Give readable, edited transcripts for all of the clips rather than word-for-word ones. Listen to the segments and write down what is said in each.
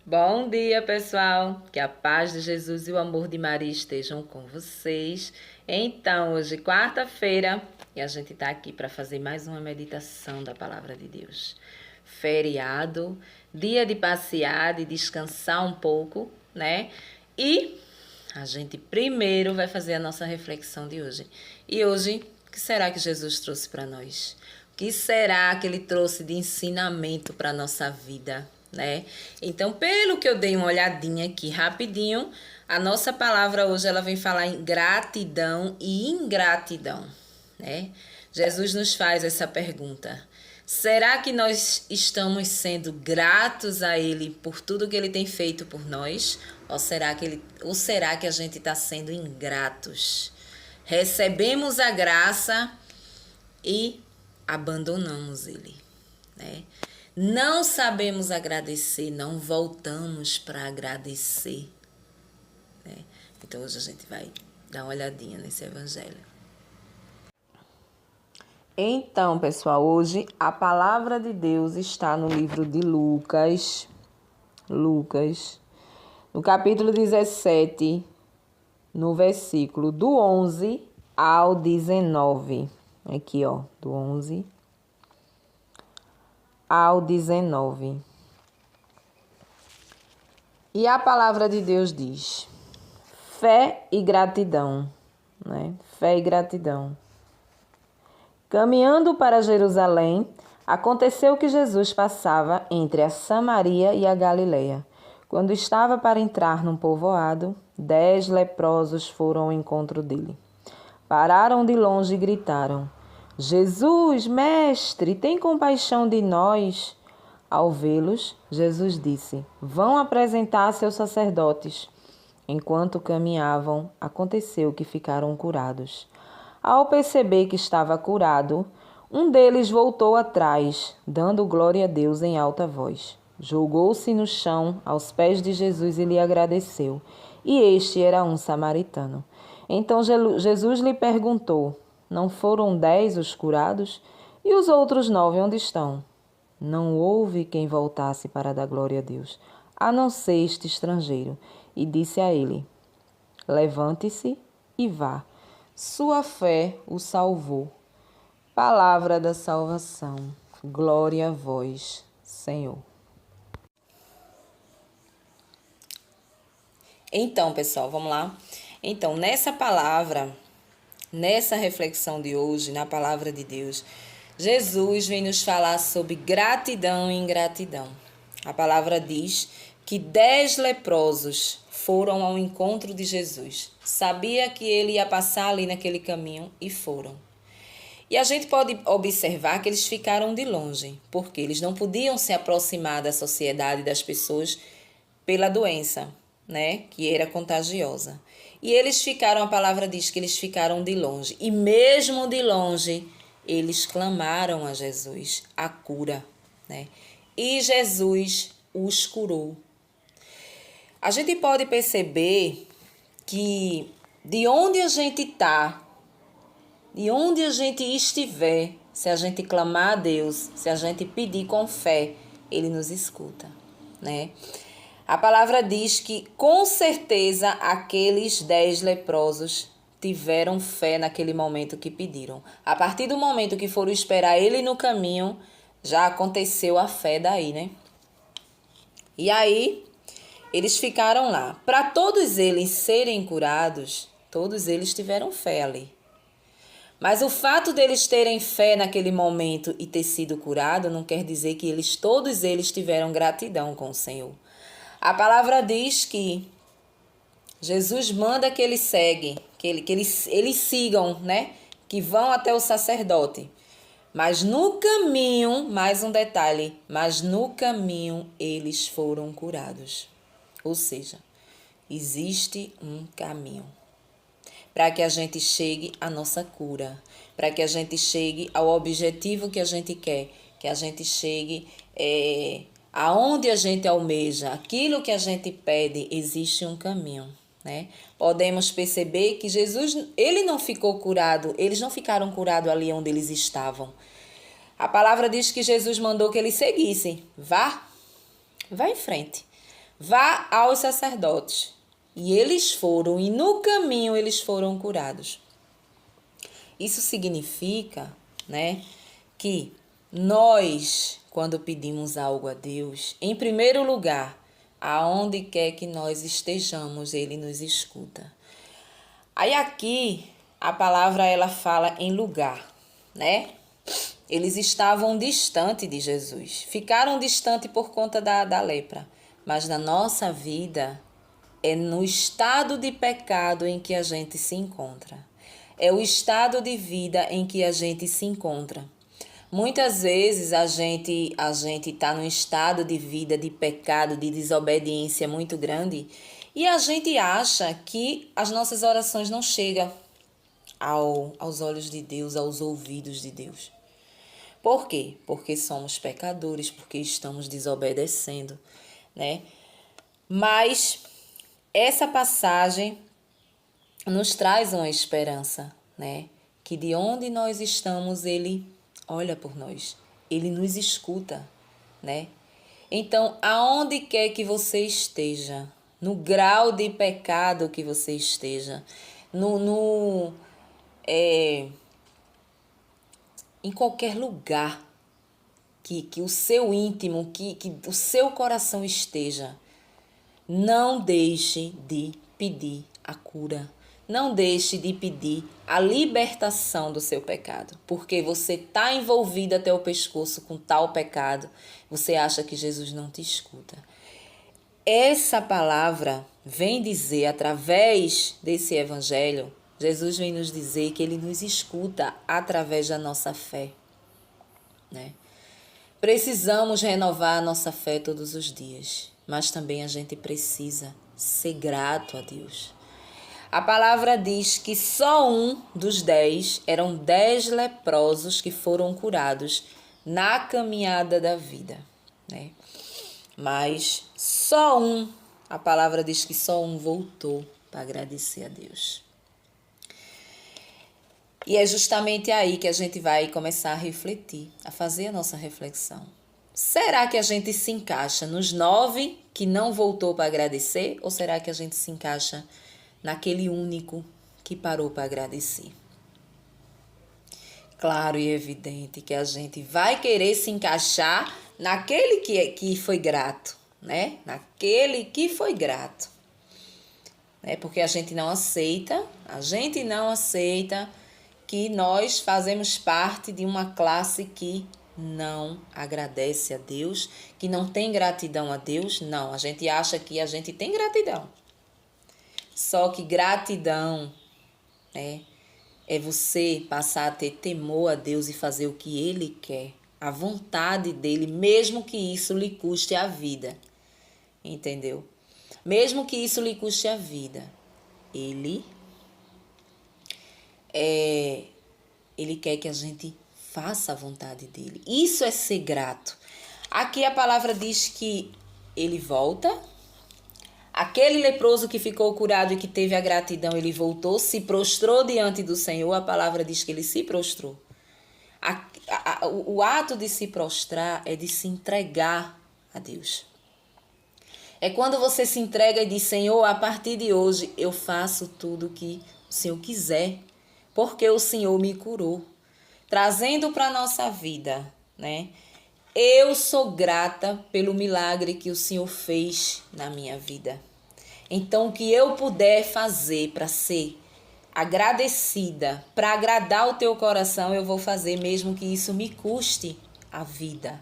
Bom dia, pessoal! Que a paz de Jesus e o amor de Maria estejam com vocês. Então, hoje, quarta-feira, e a gente está aqui para fazer mais uma meditação da Palavra de Deus. Feriado, dia de passear, de descansar um pouco, né? E a gente primeiro vai fazer a nossa reflexão de hoje. E hoje, o que será que Jesus trouxe para nós? O que será que ele trouxe de ensinamento para a nossa vida, né? Então, pelo que eu dei uma olhadinha aqui rapidinho, a nossa palavra hoje ela vem falar em gratidão e ingratidão, né? Jesus nos faz essa pergunta: será que nós estamos sendo gratos a Ele por tudo que Ele tem feito por nós? Ou será que a gente está sendo ingratos? Recebemos a graça e abandonamos Ele, né? Não sabemos agradecer, não voltamos para agradecer, né? Então hoje a gente vai dar uma olhadinha nesse evangelho. Então, pessoal, hoje a palavra de Deus está no livro de Lucas, no capítulo 17, no versículo do 11 ao 19. Aqui, ó, do 11 ao 19. E a palavra de Deus diz: fé e gratidão, né? Fé e gratidão. Caminhando para Jerusalém, aconteceu que Jesus passava entre a Samaria e a Galileia. Quando estava para entrar num povoado, 10 leprosos foram ao encontro dele. Pararam de longe e gritaram: Jesus, mestre, tem compaixão de nós. Ao vê-los, Jesus disse: vão apresentar-se aos sacerdotes. Enquanto caminhavam, aconteceu que ficaram curados. Ao perceber que estava curado, um deles voltou atrás, dando glória a Deus em alta voz. Jogou-se no chão aos pés de Jesus e lhe agradeceu. E este era um samaritano. Então Jesus lhe perguntou: não foram 10 os curados? E os outros 9 onde estão? Não houve quem voltasse para dar glória a Deus, a não ser este estrangeiro. E disse a ele: levante-se e vá. Sua fé o salvou. Palavra da salvação. Glória a vós, Senhor. Então, pessoal, vamos lá. Então, nessa palavra, nessa reflexão de hoje, na palavra de Deus, Jesus vem nos falar sobre gratidão e ingratidão. A palavra diz que 10 leprosos foram ao encontro de Jesus. Sabia que ele ia passar ali naquele caminho e foram. E a gente pode observar que eles ficaram de longe, porque eles não podiam se aproximar da sociedade das pessoas pela doença, né, que era contagiosa. E eles ficaram, a palavra diz que eles ficaram de longe. E mesmo de longe, eles clamaram a Jesus a cura, né? E Jesus os curou. A gente pode perceber que de onde a gente está, de onde a gente estiver, se a gente clamar a Deus, se a gente pedir com fé, Ele nos escuta, né? A palavra diz que com certeza aqueles 10 leprosos tiveram fé naquele momento que pediram. A partir do momento que foram esperar Ele no caminho, já aconteceu a fé daí, né? E aí, eles ficaram lá. Para todos eles serem curados, todos eles tiveram fé ali. Mas o fato deles terem fé naquele momento e ter sido curado não quer dizer que todos eles tiveram gratidão com o Senhor. A palavra diz que Jesus manda que eles eles sigam, né? Que vão até o sacerdote. Mas no caminho, mais um detalhe, mas no caminho eles foram curados. Ou seja, existe um caminho para que a gente chegue à nossa cura, para que a gente chegue ao objetivo que a gente quer, que a gente chegue aonde a gente almeja, aquilo que a gente pede, existe um caminho, né? Podemos perceber que Jesus, ele não ficou curado, eles não ficaram curados ali onde eles estavam. A palavra diz que Jesus mandou que eles seguissem. Vá em frente. vá aos sacerdotes. E eles foram, e no caminho eles foram curados. Isso significa, né, que nós, quando pedimos algo a Deus, em primeiro lugar, aonde quer que nós estejamos, Ele nos escuta. Aí aqui, a palavra ela fala em lugar, né? Eles estavam distante de Jesus, ficaram distante por conta da lepra. Mas na nossa vida, é no estado de pecado em que a gente se encontra. É o estado de vida em que a gente se encontra. Muitas vezes a gente está num estado de vida de pecado, de desobediência muito grande e a gente acha que as nossas orações não chegam aos olhos de Deus, aos ouvidos de Deus. Por quê? Porque somos pecadores, porque estamos desobedecendo, né? Mas essa passagem nos traz uma esperança, né? Que de onde nós estamos, Ele olha por nós, Ele nos escuta, né? Então, aonde quer que você esteja, no grau de pecado que você esteja, em qualquer lugar que o seu íntimo, que o seu coração esteja, não deixe de pedir a cura. Não deixe de pedir a libertação do seu pecado. Porque você está envolvido até o pescoço com tal pecado, você acha que Jesus não te escuta. Essa palavra vem dizer, através desse evangelho, Jesus vem nos dizer que Ele nos escuta através da nossa fé, né? Precisamos renovar a nossa fé todos os dias, mas também a gente precisa ser grato a Deus. A palavra diz que só um dos 10, eram 10 leprosos que foram curados na caminhada da vida, né? Mas só um, a palavra diz que só um voltou para agradecer a Deus. E é justamente aí que a gente vai começar a refletir, a fazer a nossa reflexão. Será que a gente se encaixa nos 9 que não voltou para agradecer? Ou será que a gente se encaixa naquele único que parou para agradecer? Claro e evidente que a gente vai querer se encaixar naquele que foi grato, né? Naquele que foi grato. Porque a gente não aceita que nós fazemos parte de uma classe que não agradece a Deus, que não tem gratidão a Deus. Não, a gente acha que a gente tem gratidão. Só que gratidão, né, é você passar a ter temor a Deus e fazer o que Ele quer, a vontade dEle, mesmo que isso lhe custe a vida. Entendeu? Mesmo que isso lhe custe a vida. Ele quer que a gente faça a vontade dele. Isso é ser grato. Aqui a palavra diz que ele volta. Aquele leproso que ficou curado e que teve a gratidão, ele voltou, se prostrou diante do Senhor. A palavra diz que ele se prostrou. O ato de se prostrar é de se entregar a Deus. É quando você se entrega e diz: Senhor, a partir de hoje eu faço tudo o que o Senhor quiser, porque o Senhor me curou. Trazendo para a nossa vida, né? Eu sou grata pelo milagre que o Senhor fez na minha vida. Então, o que eu puder fazer para ser agradecida, para agradar o teu coração, eu vou fazer, mesmo que isso me custe a vida,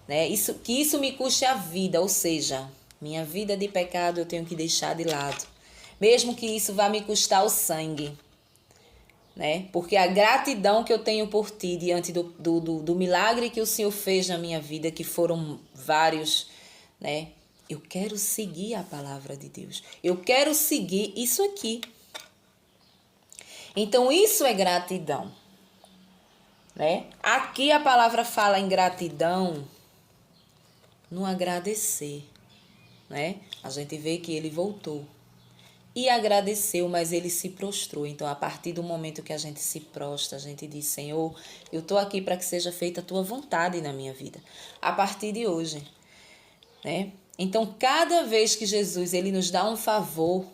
né? Que isso me custe a vida, ou seja, minha vida de pecado eu tenho que deixar de lado, mesmo que isso vá me custar o sangue, né? Porque a gratidão que eu tenho por ti diante do milagre que o Senhor fez na minha vida, que foram vários, né? Eu quero seguir a palavra de Deus. Eu quero seguir isso aqui. Então, isso é gratidão, né? Aqui a palavra fala em gratidão no agradecer, né? A gente vê que ele voltou e agradeceu, mas ele se prostrou. Então, a partir do momento que a gente se prostra, a gente diz: Senhor, eu estou aqui para que seja feita a tua vontade na minha vida. A partir de hoje, né? Então, cada vez que Jesus ele nos dá um favor,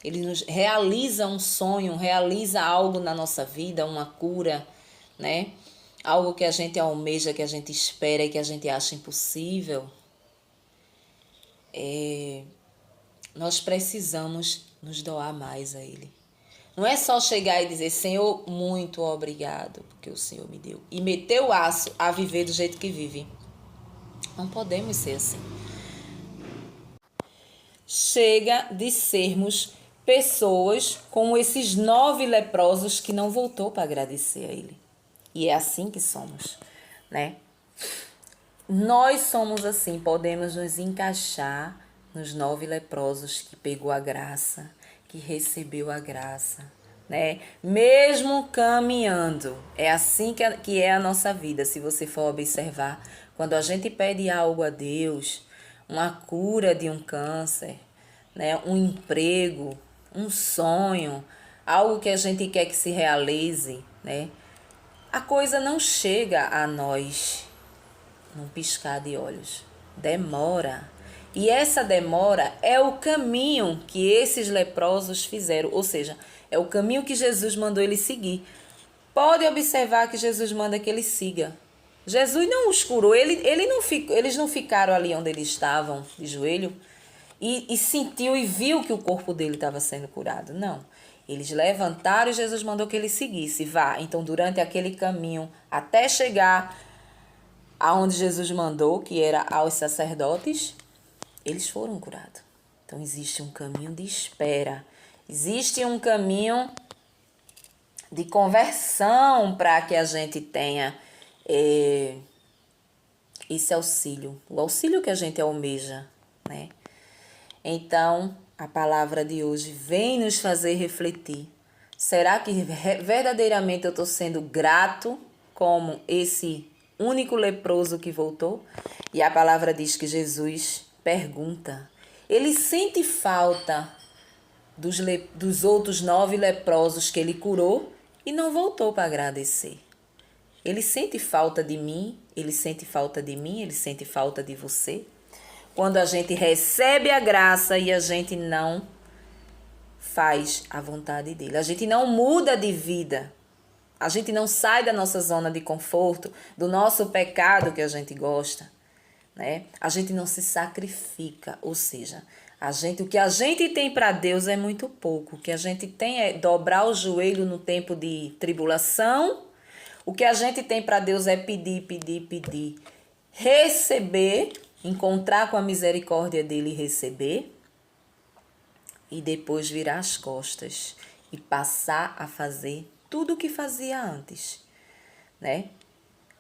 ele nos realiza um sonho, realiza algo na nossa vida, uma cura, né? Algo que a gente almeja, que a gente espera e que a gente acha impossível, nós precisamos nos doar mais a Ele. Não é só chegar e dizer, Senhor, muito obrigado, porque o Senhor me deu. E meter o aço a viver do jeito que vive. Não podemos ser assim. Chega de sermos pessoas como esses 9 leprosos que não voltou para agradecer a Ele. E é assim que somos, né? Nós somos assim, podemos nos encaixar nos 9 leprosos que pegou a graça, que recebeu a graça, né? Mesmo caminhando, é assim que é a nossa vida. Se você for observar, quando a gente pede algo a Deus, uma cura de um câncer, né? Um emprego, um sonho, algo que a gente quer que se realize, né? A coisa não chega a nós num piscar de olhos. Demora. E essa demora é o caminho que esses leprosos fizeram, ou seja, é o caminho que Jesus mandou ele seguir. Pode observar que Jesus manda que ele siga. Jesus não os curou, eles não ficaram ali onde eles estavam, de joelho, e sentiu e viu que o corpo dele estava sendo curado. Não. Eles levantaram e Jesus mandou que ele seguisse. Vá. Então, durante aquele caminho, até chegar aonde Jesus mandou, que era aos sacerdotes, eles foram curados. Então, existe um caminho de espera. Existe um caminho de conversão para que a gente tenha esse auxílio. O auxílio que a gente almeja, né? Então, a palavra de hoje vem nos fazer refletir. Será que verdadeiramente eu estou sendo grato como esse único leproso que voltou? E a palavra diz que Jesus pergunta. Ele sente falta dos outros 9 leprosos que ele curou e não voltou para agradecer. Ele sente falta de mim, ele sente falta de mim, ele sente falta de você. Quando a gente recebe a graça e a gente não faz a vontade dele. A gente não muda de vida. A gente não sai da nossa zona de conforto, do nosso pecado que a gente gosta, né? A gente não se sacrifica, ou seja, o que a gente tem para Deus é muito pouco. O que a gente tem é dobrar o joelho no tempo de tribulação. O que a gente tem para Deus é pedir, pedir, pedir, receber, encontrar com a misericórdia dele e receber, e depois virar as costas e passar a fazer tudo o que fazia antes, né?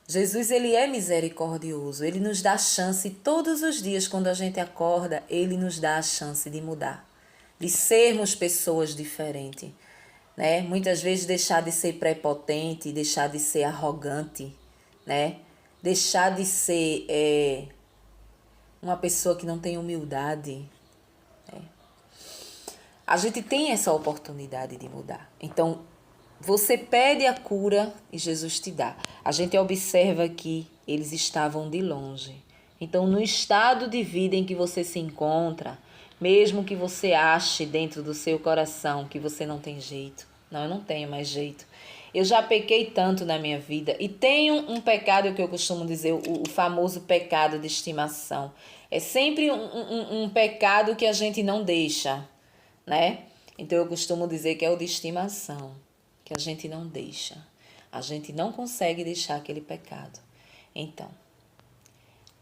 Jesus, ele é misericordioso, ele nos dá chance todos os dias, quando a gente acorda, ele nos dá a chance de mudar, de sermos pessoas diferentes, né? Muitas vezes deixar de ser prepotente, deixar de ser arrogante, né? Deixar de ser uma pessoa que não tem humildade. A gente tem essa oportunidade de mudar. Então, você pede a cura e Jesus te dá. A gente observa que eles estavam de longe. Então, no estado de vida em que você se encontra, mesmo que você ache dentro do seu coração que você não tem jeito. Não, eu não tenho mais jeito. Eu já pequei tanto na minha vida. E tenho um pecado que eu costumo dizer, o famoso pecado de estimação. É sempre um pecado que a gente não deixa, né? Então, eu costumo dizer que é o de estimação, que a gente não deixa. A gente não consegue deixar aquele pecado. Então,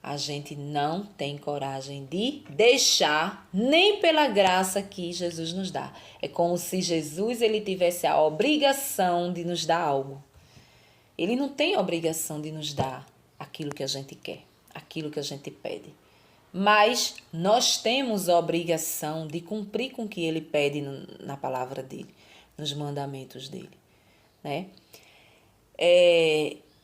a gente não tem coragem de deixar, nem pela graça que Jesus nos dá. É como se Jesus ele tivesse a obrigação de nos dar algo. Ele não tem a obrigação de nos dar aquilo que a gente quer, aquilo que a gente pede. Mas nós temos a obrigação de cumprir com o que ele pede na palavra dele, nos mandamentos dele, né?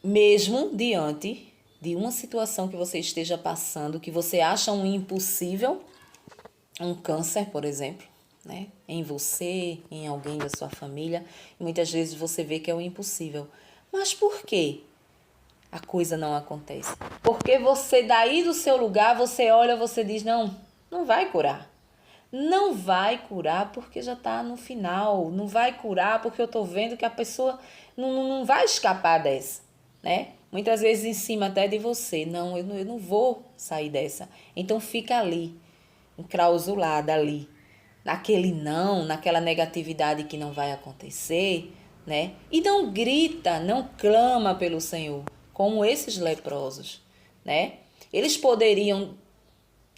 Mesmo diante de uma situação que você esteja passando, que você acha um impossível, um câncer, por exemplo, né? Em você, em alguém da sua família, e muitas vezes você vê que é o impossível. Mas por quê? a coisa não acontece. Porque você daí do seu lugar, você olha, você diz, não, não vai curar. Não vai curar porque já está no final. Não vai curar porque eu estou vendo que a pessoa não vai escapar dessa, né? Muitas vezes em cima até de você. Não, eu não vou sair dessa. Então fica ali, enclausulada ali. Naquele não, naquela negatividade que não vai acontecer, né? E não grita, não clama pelo Senhor, como esses leprosos, né? Eles poderiam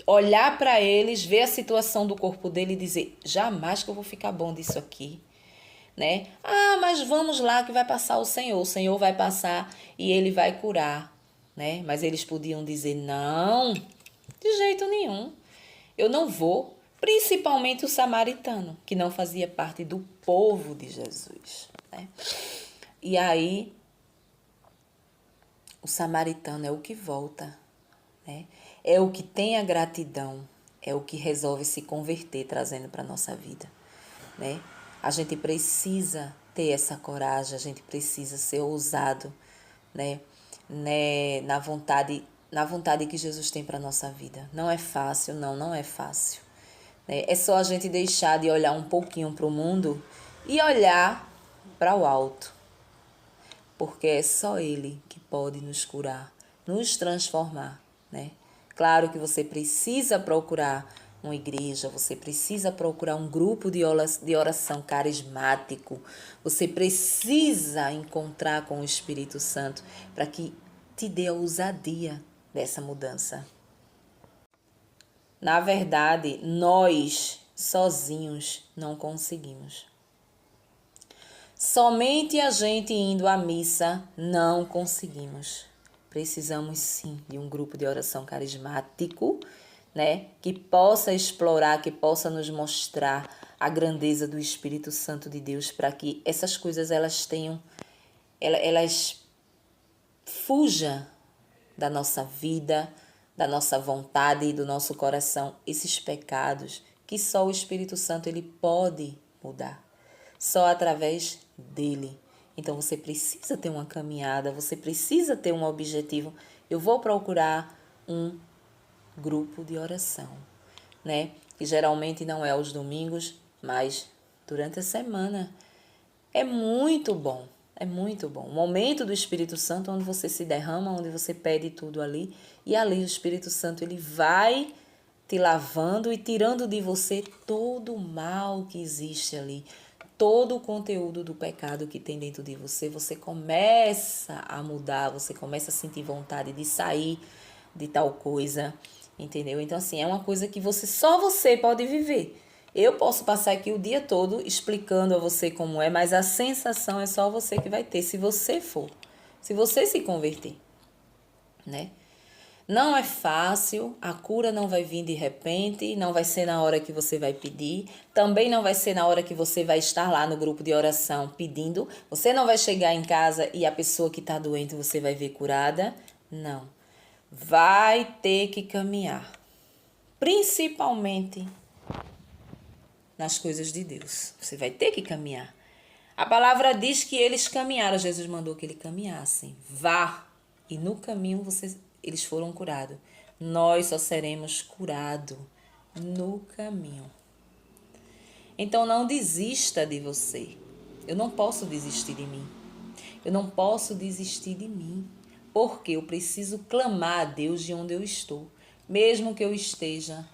olhar para eles, ver a situação do corpo dele e dizer, jamais que eu vou ficar bom disso aqui, né? Ah, mas vamos lá que vai passar o Senhor vai passar e ele vai curar, né? Mas eles podiam dizer, não, de jeito nenhum, eu não vou, principalmente o samaritano, que não fazia parte do povo de Jesus, né? E aí, o samaritano é o que volta, né? É o que tem a gratidão, é o que resolve se converter, trazendo para a nossa vida, né? A gente precisa ter essa coragem, a gente precisa ser ousado, né? Na vontade que Jesus tem para a nossa vida. Não é fácil, não é fácil, né? É só a gente deixar de olhar um pouquinho para o mundo e olhar para o alto, porque é só Ele que pode nos curar, nos transformar, né? Claro que você precisa procurar uma igreja, você precisa procurar um grupo de oração carismático, você precisa encontrar com o Espírito Santo para que te dê a ousadia dessa mudança. Na verdade, nós sozinhos não conseguimos. Somente a gente indo à missa não conseguimos. Precisamos sim de um grupo de oração carismático, né, que possa explorar, que possa nos mostrar a grandeza do Espírito Santo de Deus, para que essas coisas elas fujam da nossa vida, da nossa vontade e do nosso coração, esses pecados que só o Espírito Santo ele pode mudar, só através dele. Então você precisa ter uma caminhada, você precisa ter um objetivo. Eu vou procurar um grupo de oração, né? Que geralmente não é aos domingos, mas durante a semana. É muito bom, é muito bom. O momento do Espírito Santo onde você se derrama, onde você pede tudo ali, e ali o Espírito Santo ele vai te lavando e tirando de você todo o mal que existe ali. Todo o conteúdo do pecado que tem dentro de você, você começa a mudar, você começa a sentir vontade de sair de tal coisa, entendeu? Então, assim, é uma coisa que só você pode viver. Eu posso passar aqui o dia todo explicando a você como é, mas a sensação é só você que vai ter, se você se converter, né? Não é fácil, a cura não vai vir de repente, não vai ser na hora que você vai pedir, também não vai ser na hora que você vai estar lá no grupo de oração pedindo. Você não vai chegar em casa e a pessoa que está doente você vai ver curada. Não. Vai ter que caminhar, principalmente nas coisas de Deus. Você vai ter que caminhar. A palavra diz que eles caminharam, Jesus mandou que eles caminhassem. Vá, e no caminho eles foram curados. Nós só seremos curados no caminho. Então não desista de você. Eu não posso desistir de mim. Eu não posso desistir de mim. Porque eu preciso clamar a Deus de onde eu estou. Mesmo que eu esteja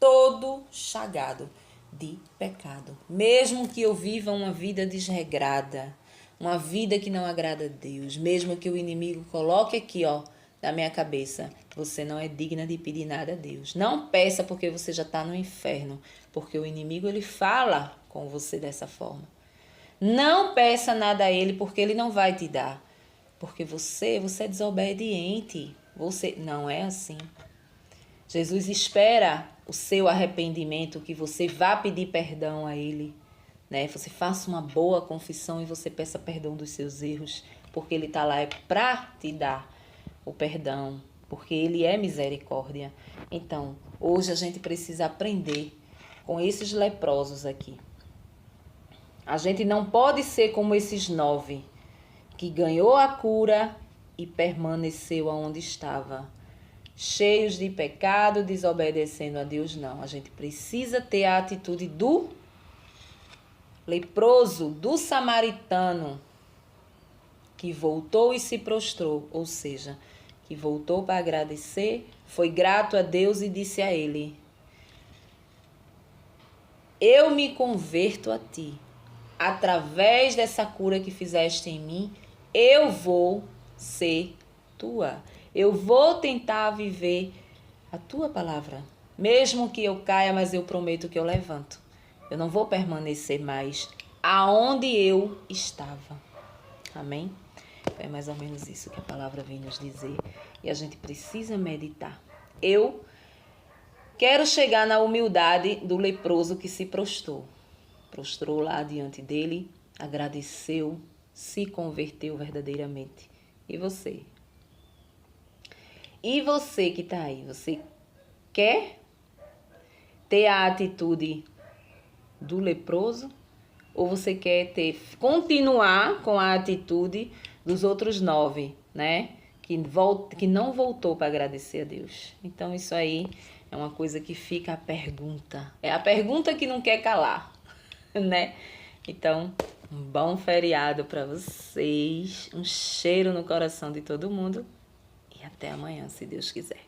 todo chagado de pecado. Mesmo que eu viva uma vida desregrada. Uma vida que não agrada a Deus. Mesmo que o inimigo coloque aqui, na minha cabeça, você não é digna de pedir nada a Deus. Não peça porque você já está no inferno, porque o inimigo ele fala com você dessa forma. Não peça nada a ele porque ele não vai te dar, porque você é desobediente. Você não é assim. Jesus espera o seu arrependimento, que você vá pedir perdão a ele, né? Você faça uma boa confissão e você peça perdão dos seus erros, porque ele está lá para te dar o perdão, porque ele é misericórdia. Então, hoje a gente precisa aprender com esses leprosos aqui. A gente não pode ser como esses 9, que ganhou a cura e permaneceu aonde estava, cheios de pecado, desobedecendo a Deus. Não, a gente precisa ter a atitude do leproso, do samaritano, que voltou e se prostrou, ou seja, que voltou para agradecer, foi grato a Deus e disse a ele: eu me converto a ti. Através dessa cura que fizeste em mim, eu vou ser tua. Eu vou tentar viver a tua palavra. Mesmo que eu caia, mas eu prometo que eu levanto. Eu não vou permanecer mais aonde eu estava. Amém? É mais ou menos isso que a palavra vem nos dizer. E a gente precisa meditar. Eu quero chegar na humildade do leproso que se prostrou. Prostrou lá diante dele, agradeceu, se converteu verdadeiramente. E você? E você que está aí, você quer ter a atitude do leproso? Ou você quer continuar com a atitude dos outros 9, né? Que não voltou para agradecer a Deus. Então, isso aí é uma coisa que fica a pergunta. É a pergunta que não quer calar, né? Então, um bom feriado para vocês. Um cheiro no coração de todo mundo. E até amanhã, se Deus quiser.